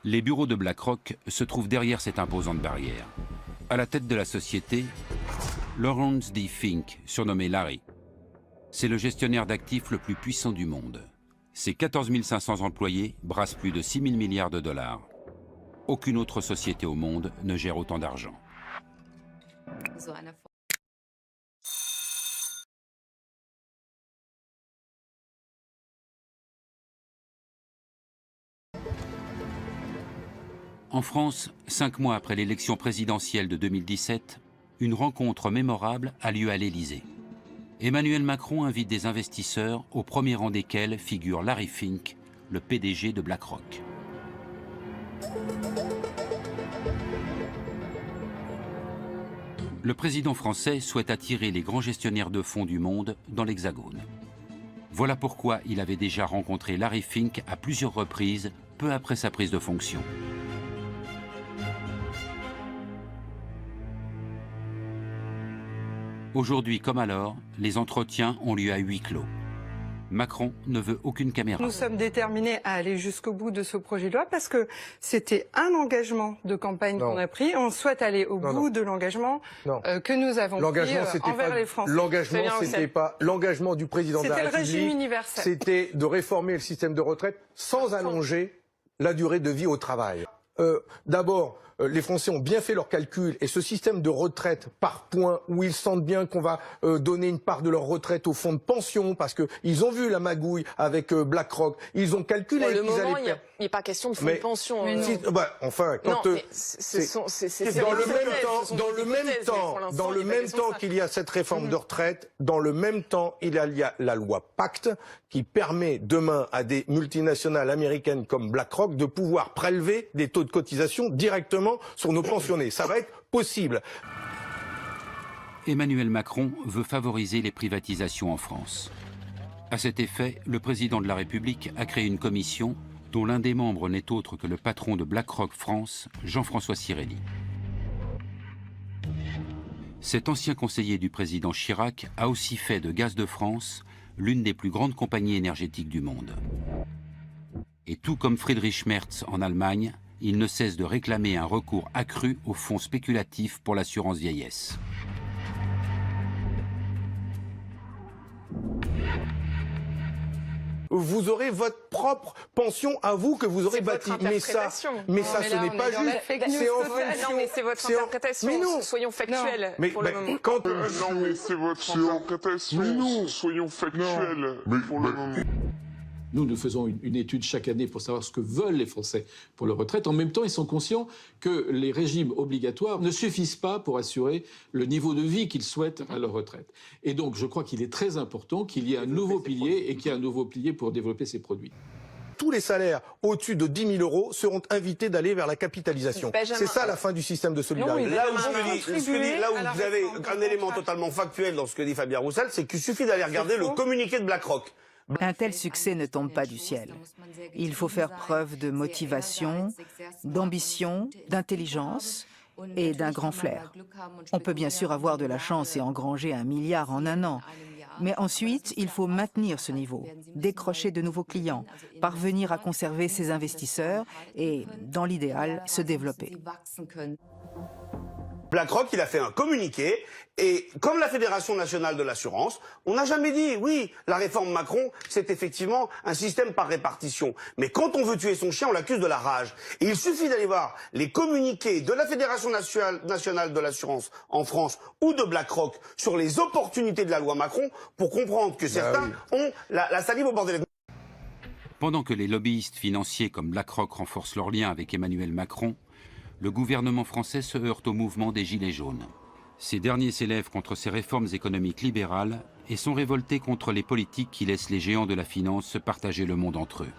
Les bureaux de BlackRock se trouvent derrière cette imposante barrière. À la tête de la société, Lawrence D. Fink, surnommé Larry. C'est le gestionnaire d'actifs le plus puissant du monde. Ses 14 500 employés brassent plus de 6 000 milliards de dollars. Aucune autre société au monde ne gère autant d'argent. En France, 5 mois après l'élection présidentielle de 2017, une rencontre mémorable a lieu à l'Élysée. Emmanuel Macron invite des investisseurs, au premier rang desquels figure Larry Fink, le PDG de BlackRock. Le président français souhaite attirer les grands gestionnaires de fonds du monde dans l'Hexagone. Voilà pourquoi il avait déjà rencontré Larry Fink à plusieurs reprises, peu après sa prise de fonction. Aujourd'hui comme alors, les entretiens ont lieu à huis clos. Macron ne veut aucune caméra. Nous sommes déterminés à aller jusqu'au bout de ce projet de loi parce que c'était un engagement de campagne qu'on a pris. On souhaite aller au bout de l'engagement que nous avons pris envers les Français. L'engagement, c'était pas l'engagement du président de la République. C'était le régime universel. C'était de réformer le système de retraite sans allonger la durée de vie au travail. D'abord, les Français ont bien fait leurs calculs et ce système de retraite par points où ils sentent bien qu'on va donner une part de leur retraite au fonds de pension parce qu'ils ont vu la magouille avec BlackRock, ils ont calculé qu'ils allaient... Il n'est pas question de fonds de pension. Enfin, quand dans le même temps qu'il y a cette réforme de retraite, dans le même temps, il y a la loi Pacte qui permet demain à des multinationales américaines comme BlackRock de pouvoir prélever des taux de cotisation directement sur nos pensionnés. Ça va être possible. Emmanuel Macron veut favoriser les privatisations en France. À cet effet, le président de la République a créé une commission dont l'un des membres n'est autre que le patron de BlackRock France, Jean-François Cirelli. Cet ancien conseiller du président Chirac a aussi fait de Gaz de France l'une des plus grandes compagnies énergétiques du monde. Et tout comme Friedrich Merz en Allemagne, il ne cesse de réclamer un recours accru aux fonds spéculatifs pour l'assurance vieillesse. Vous aurez votre propre pension à vous que vous aurez bâtie. Mais ça, ce n'est pas juste. C'est en fonction. Non, mais c'est votre interprétation. Mais non. Soyons factuels. Pour le moment. Non, mais c'est votre interprétation. Soyons factuels. Pour le moment. Nous faisons une étude chaque année pour savoir ce que veulent les Français pour leur retraite. En même temps, ils sont conscients que les régimes obligatoires ne suffisent pas pour assurer le niveau de vie qu'ils souhaitent à leur retraite. Et donc, je crois qu'il est très important qu'il y ait un nouveau pilier et qu'il y ait un nouveau pilier pour développer ces produits. Tous les salaires au-dessus de 10 000 euros seront invités d'aller vers la capitalisation. C'est ça la fin du système de solidarité. Là où vous avez un élément totalement factuel dans ce que dit Fabien Roussel, c'est qu'il suffit d'aller regarder le communiqué de BlackRock. Un tel succès ne tombe pas du ciel. Il faut faire preuve de motivation, d'ambition, d'intelligence et d'un grand flair. On peut bien sûr avoir de la chance et engranger 1 milliard en un an. Mais ensuite, il faut maintenir ce niveau, décrocher de nouveaux clients, parvenir à conserver ses investisseurs et, dans l'idéal, se développer. BlackRock, il a fait un communiqué, et comme la Fédération nationale de l'assurance, on n'a jamais dit, oui, la réforme Macron, c'est effectivement un système par répartition. Mais quand on veut tuer son chien, on l'accuse de la rage. Et il suffit d'aller voir les communiqués de la Fédération nationale de l'assurance en France ou de BlackRock sur les opportunités de la loi Macron pour comprendre que certains ont la salive au bord des lèvres. Pendant que les lobbyistes financiers comme BlackRock renforcent leurs liens avec Emmanuel Macron, le gouvernement français se heurte au mouvement des Gilets jaunes. Ces derniers s'élèvent contre ces réformes économiques libérales et sont révoltés contre les politiques qui laissent les géants de la finance se partager le monde entre eux.